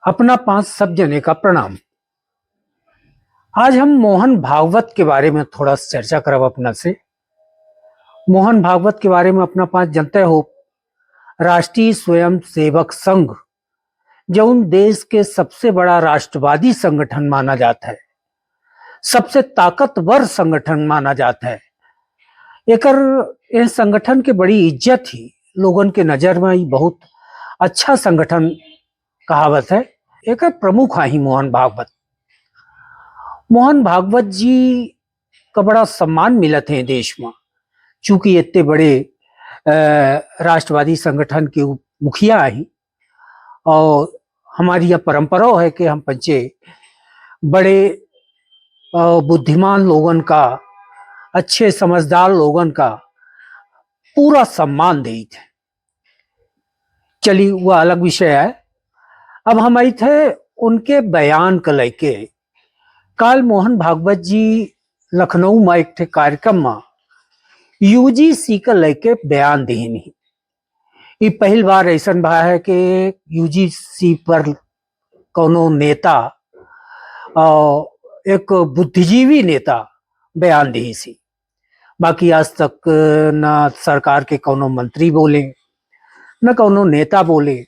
अपना पांच सब जने का प्रणाम। आज हम मोहन भागवत के बारे में थोड़ा चर्चा करब अपना से। मोहन भागवत के बारे में अपना पांच जनते हो। राष्ट्रीय स्वयं सेवक संघ जौन देश के सबसे बड़ा राष्ट्रवादी संगठन माना जाता है, सबसे ताकतवर संगठन माना जाता है। एकर इस संगठन के बड़ी इज्जत ही लोगन के नजर में ही बहुत अच्छा संगठन कहावत है। एक प्रमुख ही मोहन भागवत। मोहन भागवत जी का बड़ा सम्मान मिलत है देश में, चूंकि इतने बड़े राष्ट्रवादी संगठन के मुखिया ही। और हमारी यह परंपरा है कि हम पंचे बड़े बुद्धिमान लोगन का, अच्छे समझदार लोगन का पूरा सम्मान देते थे। चलिए वह अलग विषय है। अब हम आई थे उनके बयान को लेके। काल मोहन भागवत जी लखनऊ में एक थे कार्यक्रम में यूजीसी का लेके बयान दिए नहीं। ये पहली बार ऐसा भा है कि यूजीसी पर कोनो नेता और एक बुद्धिजीवी नेता बयान दी सी। बाकी आज तक न सरकार के कोनो मंत्री बोले, न कोनो नेता बोले।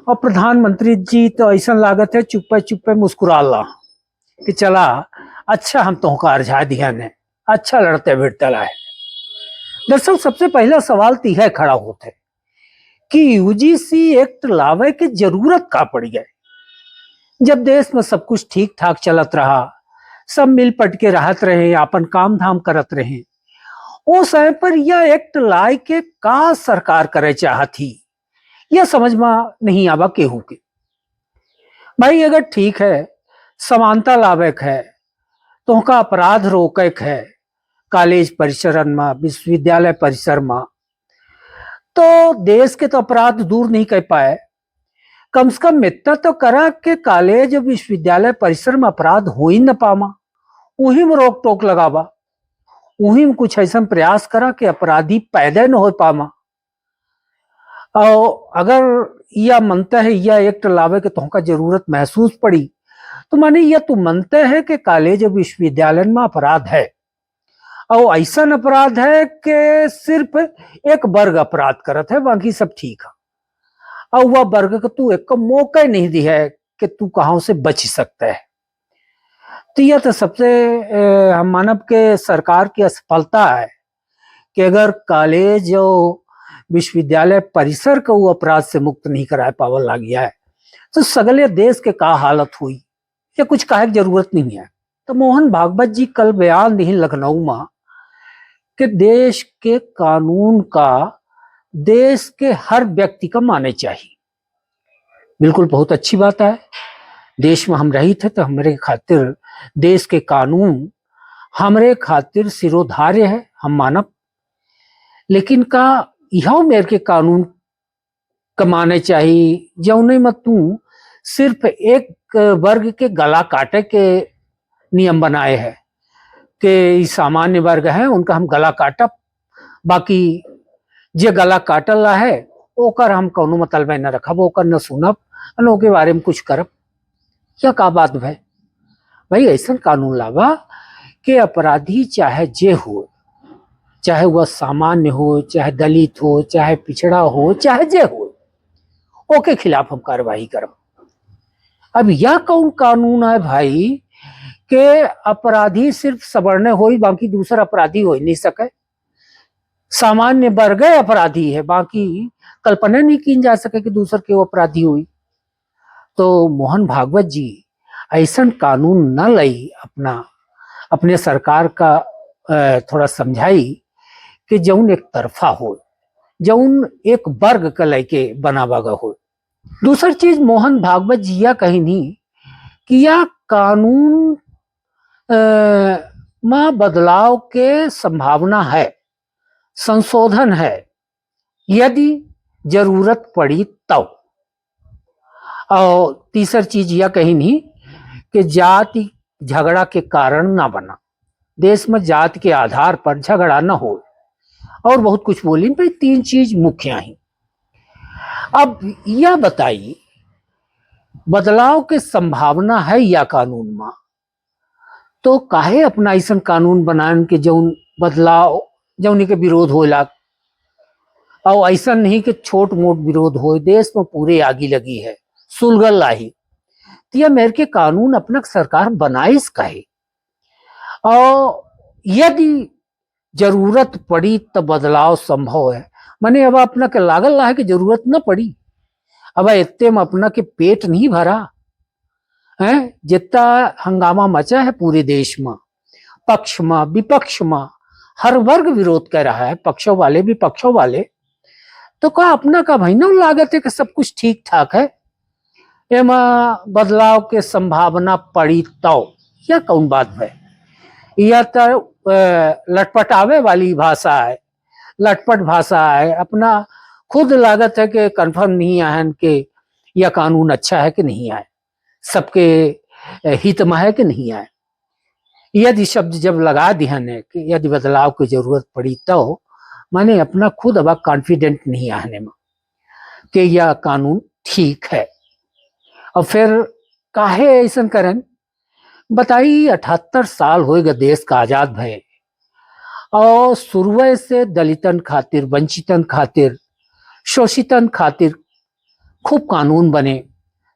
और प्रधानमंत्री जी तो ऐसा लागत है चुप्पे चुप्पे मुस्कुरा ला कि चला अच्छा हम तो अर्झा दिया ने, अच्छा लड़ते भिड़ते लाए। दरअसल सबसे पहला सवाल तो यह खड़ा होता है कि यूजीसी एक्ट लावे की जरूरत का पड़ गई जब देश में सब कुछ ठीक ठाक चलत रहा, सब मिल पट के रहत रहे, अपन काम धाम करत रहे। वो समय पर यह एक्ट लाए के का सरकार करे चाहती, यह समझ में नहीं आवा केहू के। भाई अगर ठीक है, समानता लाभक है, तो उनका अपराध रोकक है कॉलेज परिसर में, विश्वविद्यालय परिसर में, तो देश के तो अपराध दूर नहीं कर पाए। कम से कम इतना तो करा कि कॉलेज और विश्वविद्यालय परिसर में अपराध हो ही न पावा, वहीं में रोक टोक लगावा, वहीं में कुछ ऐसा प्रयास करा कि अपराधी पैदा न हो पावा। और अगर यह मनता है यह एक्ट लावे के तुमका जरूरत महसूस पड़ी, तो माने यह तू मनते है कि कॉलेज और विश्वविद्यालय में अपराध है, और ऐसा अपराध है कि सिर्फ एक वर्ग अपराध करत है, बाकी सब ठीक है। और वह वर्ग को तू एक मौका नहीं दिया है कि तू कहां से बच सकता है। तो यह तो सबसे हम मानव के सरकार की असफलता है कि अगर कॉलेज और विश्वविद्यालय परिसर को वो अपराध से मुक्त नहीं कराए पावल ला गया है, तो सगले देश के का हालत हुई, ये कुछ कहे की जरूरत नहीं है। तो मोहन भागवत जी कल बयान दी लखनऊ में कि देश के कानून का देश के हर व्यक्ति का माने चाहिए। बिल्कुल बहुत अच्छी बात है। देश में हम रही थे तो हमारे खातिर देश के कानून हमारे खातिर सिरोधार्य है, हम मानव। लेकिन का यह मेरे के कानून कमाने चाहिए जौने में तू सिर्फ एक वर्ग के गला काटे के नियम बनाए हैं कि सामान्य वर्ग है उनका हम गला काटब, बाकी जे गला काटल है ओकर हम कोनो मतलब न रखब, ओकर न सुनब, न के बारे में कुछ करब। क्या का बात भाई? भाई ऐसा कानून लावा कि अपराधी चाहे जे हो, चाहे वह सामान्य हो, चाहे दलित हो, चाहे पिछड़ा हो, चाहे जे हो, ओके खिलाफ हम कार्रवाई करब। अब यह कौन कानून है भाई कि अपराधी सिर्फ सवर्ण हो, बाकी दूसरा अपराधी हो ही नहीं सके। सामान्य वर्ग अपराधी है, बाकी कल्पना नहीं की जा सके कि दूसर के वो अपराधी हुई। तो मोहन भागवत जी ऐसा कानून न लई, अपने सरकार का थोड़ा समझाई कि जौन एक तरफा हो, जौन एक वर्ग का लेके बनावा हो। दूसरी चीज मोहन भागवत जी यह कही नहीं कि यह कानून में बदलाव के संभावना है, संशोधन है यदि जरूरत पड़ी तब। और तीसरी चीज यह कही नहीं कि जाति झगड़ा के कारण ना बना, देश में जाति के आधार पर झगड़ा न हो, और बहुत कुछ बोली। भाई तीन चीज मुख्य हैं। अब यह बताइए बदलाव के संभावना है या कानून में, तो काहे अपना ऐसा कानून बनान के जौन बदलाव जौन के विरोध होला। और ऐसा नहीं कि छोट मोट विरोध हो, देश में पूरे आगी लगी है, सुलगल लाही। तो यह मेरे के कानून अपना सरकार बनाइस काहे। और यदि जरूरत पड़ी तो बदलाव संभव है। माने अब अपना के लागल रहा है कि जरूरत न पड़ी, अब इतने में अपना के पेट नहीं भरा है। जितना हंगामा मचा है पूरे देश में, पक्ष में विपक्ष में, हर वर्ग विरोध कर रहा है, पक्षों वाले विपक्षों वाले। तो का अपना का भाई न लागत है कि सब कुछ ठीक ठाक है, एमा बदलाव के संभावना पड़ी तो यह कौन बात है। यह तो लटपटावे वाली भाषा है, लटपट भाषा है। अपना खुद लागत है कि कंफर्म नहीं है कि यह कानून अच्छा है कि नहीं है, सबके हित में है कि नहीं है। यदि शब्द जब लगा दिया ने कि यदि बदलाव की जरूरत पड़ी तो माने अपना खुद अब कॉन्फिडेंट नहीं आने में कि यह कानून ठीक है। और फिर काहे ऐसा करन बताई। 78 साल हो गए देश का आजाद भय, और शुरू से दलितन खातिर, वंचितन खातिर, शोषितन खातिर खूब कानून बने,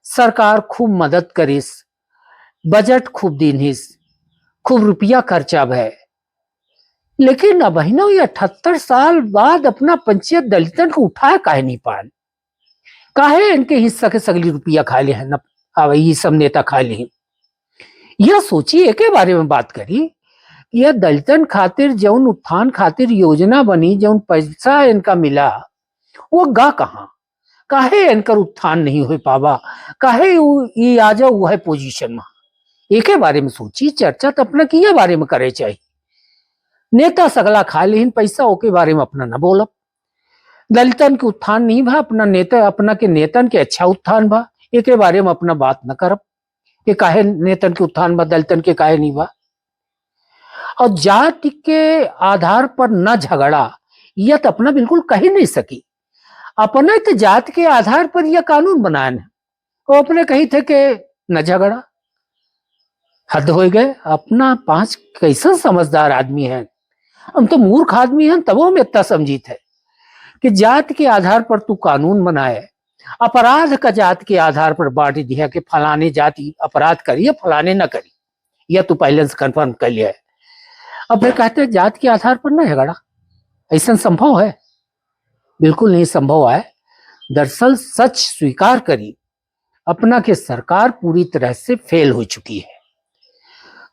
सरकार खूब मदद करिस, बजट खूब दीनिस, खूब रुपया खर्चा भय। लेकिन अब ये 78 साल बाद अपना पंचायत दलितन को उठाए काहे नहीं पान। काहे इनके हिस्सा के सगली रुपया खा ले हैं, अब ये सब नेता खा ले। यह सोचिए के बारे में बात करी। यह दलितन खातिर जौन उत्थान खातिर योजना बनी, जौन पैसा इनका मिला, वो गा कहाँ। काहे इनकर उत्थान नहीं हो पावा, काहे ये आ जाओ वह पोजीशन में। एक बारे में सोची, चर्चा तो अपना किया बारे में करे चाहिए। नेता सगला खा लेन पैसा, ओके बारे में अपना न बोलब। दलितन के उत्थान नहीं भा, अपना नेता अपना के नेतन के अच्छा उत्थान भा, एक बारे में अपना बात न करब कि काहे नेतन के उत्थान बा, दलितन के काहे नहीं बा। और जाति के आधार पर न झगड़ा, यह तो अपना बिल्कुल कही नहीं सकी। अपने तो जात के आधार पर यह कानून बनाए, वो अपने कही थे कि न झगड़ा। हद हो गए। अपना पांच कैसा समझदार आदमी है, हम तो मूर्ख आदमी हैं, तब हम इतना समझी थे कि जात के आधार पर तू कानून बनाए, अपराध का जात के आधार पर बांट दिया कि फलाने जाति अपराध करिए, फलाने न करी। यह तू पहले से कंफर्म कर लिया है। अब फिर कहते हैं जात के आधार पर न झगड़ा, ऐसा संभव है? बिल्कुल नहीं संभव है। दरअसल सच स्वीकार करी, अपना के सरकार पूरी तरह से फेल हो चुकी है।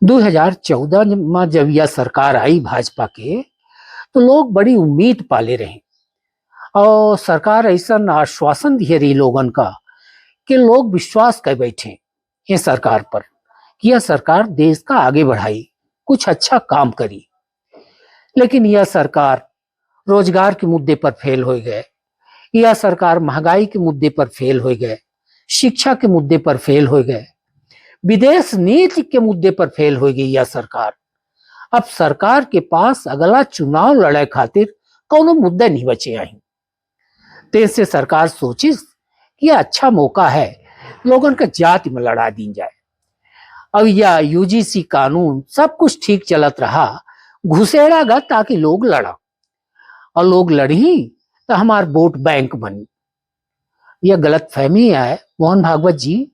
2014 में जब यह सरकार आई भाजपा के, तो लोग बड़ी उम्मीद पाले रहे, और सरकार ऐसा आश्वासन दिए रही लोगन का कि लोग विश्वास कर बैठे ये सरकार पर कि यह सरकार देश का आगे बढ़ाई, कुछ अच्छा काम करी। लेकिन यह सरकार रोजगार के मुद्दे पर फेल हो गए, यह सरकार महंगाई के मुद्दे पर फेल हो गए, शिक्षा के मुद्दे पर फेल हो गए, विदेश नीति के मुद्दे पर फेल हो गई यह सरकार। अब सरकार के पास अगला चुनाव लड़े खातिर कोनो मुद्दे नहीं बचे आई। तेज सरकार सोची कि यह अच्छा मौका है, लोगों का जाति में लड़ा दी जाए। अब यह यूजीसी कानून सब कुछ ठीक चलत रहा, घुसेड़ा गा ताकि लोग लड़ा, और लोग लड़ी तो हमार वोट बैंक बनी। यह गलत फहमी है। मोहन भागवत जी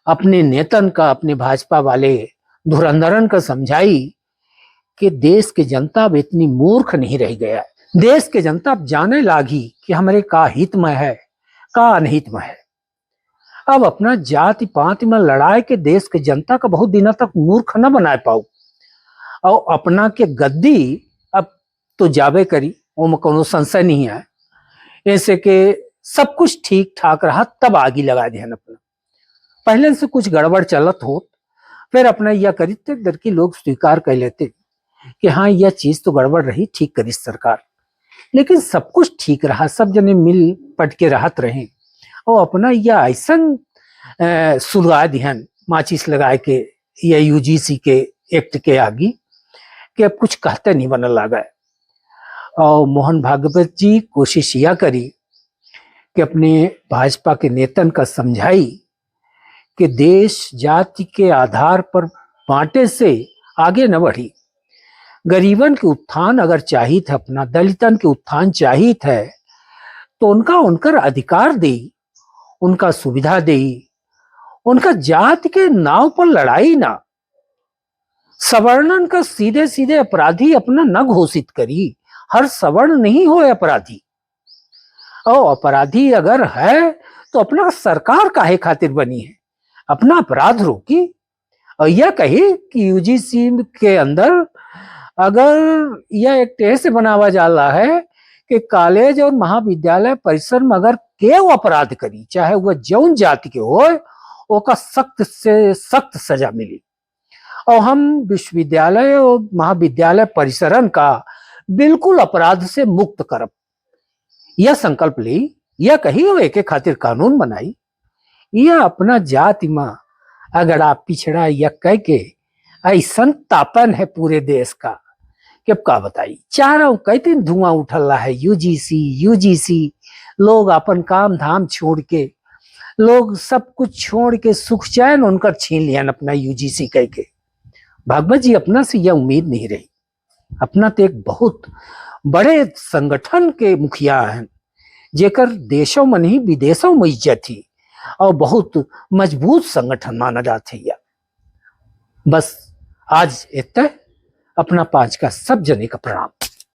अपने नेतन का, अपने भाजपा वाले धुरंधरन का समझाई कि देश के जनता अब इतनी मूर्ख नहीं रह गया है। देश के जनता अब जाने लागी कि हमारे का हित में है, का अनहित में है। अब अपना जाति पाति में लड़ाई के देश के जनता का बहुत दिनों तक मूर्ख न बना पाऊ, और अपना के गद्दी अब तो जावे करी, वो में कोनो संशय नहीं है। ऐसे के सब कुछ ठीक ठाक रहा तब आगे लगा दिया अपना। पहले से कुछ गड़बड़ चलत हो, फिर अपना यह करी तो दर की लोग स्वीकार कर लेते कि हाँ यह चीज तो गड़बड़ रही, ठीक करी सरकार। लेकिन सब कुछ ठीक रहा, सब जने मिल पट के रहत रहे, और अपना यह ऐसा सुलगा दिहन माचिस लगाए के या यूजीसी के एक्ट के आगे कि अब कुछ कहते नहीं बनने लगा है। और मोहन भागवत जी कोशिश यह करी कि अपने भाजपा के नेतन का समझाई कि देश जाति के आधार पर बांटे से आगे न बढ़ी। गरीबन के उत्थान अगर चाहित है, अपना दलितन के उत्थान चाहित है, तो उनका उनकर अधिकार दे, उनका सुविधा दे, उनका जात के नाव पर लड़ाई ना। सवर्णन का सीधे सीधे अपराधी अपना न घोषित करी। हर सवर्ण नहीं हो अपराधी, और अपराधी अगर है तो अपना सरकार काहे खातिर बनी है, अपना अपराध रोकी। और यह कही कि यूजीसी के अंदर अगर यह एक ऐसे बनावा जाला है कि कॉलेज और महाविद्यालय परिसर में अगर केव अपराध करी, चाहे वह जौन जाति के हो, ओका सख्त से सख्त सजा मिली। और हम विश्वविद्यालय और महाविद्यालय परिसरन का बिल्कुल अपराध से मुक्त करब, यह संकल्प ली। यह कही हो एक खातिर कानून बनाई। यह अपना जाति में अगर आप पिछड़ा यह कह के ऐसा तापन है पूरे देश का कि अब का बताई। चारों कई दिन धुआं उठल रहा है, यूजीसी यूजीसी। लोग अपन काम धाम छोड़ के, लोग सब कुछ छोड़ के सुख चैन उनकर छीन लिया अपना यूजीसी कह के। भागवत जी अपना से यह उम्मीद नहीं रही। अपना तो एक बहुत बड़े संगठन के मुखिया हैं, जेकर देशों में नहीं विदेशों में इज्जत थी, और बहुत मजबूत संगठन माना जाता है। बस आज इतना, अपना 5 का सब जने का प्रणाम।